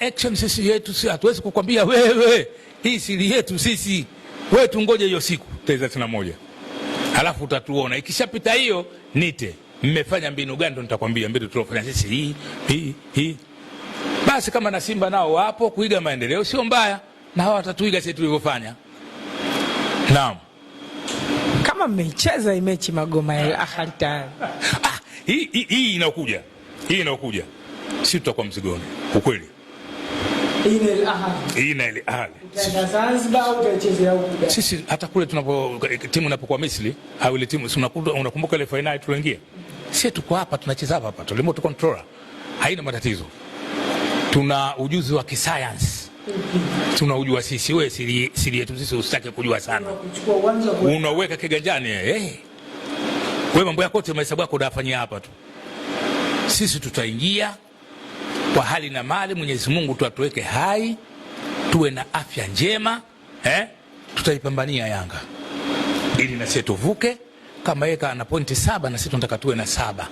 Action sisi yetu, si hatuwezi kukwambia wewe, hii siri yetu sisi. Wewe tungoje hiyo siku tarehe 31. Halafu utatuona. Ikishapita hiyo nite. Mmefanya mbinu gani ndo nitakwambia mbinu tulofanya sisi hii. Basi kama na Simba nao wapo kuiga maendeleo sio mbaya, na hao watatuiga sisi tulivyofanya. Naam. Kama mmecheza mechi Magoma ya Ahali tayari. Hii inakuja. Hii inakuja. Sisi tutakuwa mzigoni. Ukweli. Hii na ile Ahali. Sisi hata kule timu inapokuwa Misri au ile timu unakumbuka ile finali tuloingia. Sisi tuko hapa tunacheza hapa tu remote controller. Haina matatizo. Tuna ujuzi wa kisayansi. Tunaujua sisi. Wewe siri yetu sisi usitake kujua sana. Unaweka kiganjani wewe mambo yako yote mahesabu yako unafanyia hapa tu. Sisi tutaingia kwa hali na mali. Mwenyezi Mungu tuatuweke hai, tuwe na afya njema, tutaipambania Yanga ili na sisi tuvuke. Kama yeye ana pointi 7 na sisi tunataka tuwe na 7.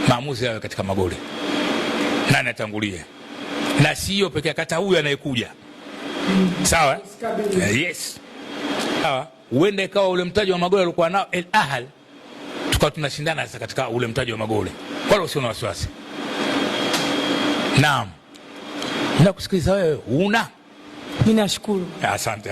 Maamuzi yawe katika magoli. Nani atangulie? Na sio pekee kata huyu anayekuja. Sawa? Yes. Sawa. Uende ikawa ule mtaji wa magoli alikuwa nao Al Ahly, tukao tunashindana sasa katika ule mtaji wa magoli. Wala usio na wasiwasi. Naam. Nakusikiliza wewe. Mimi nashukuru. Asante.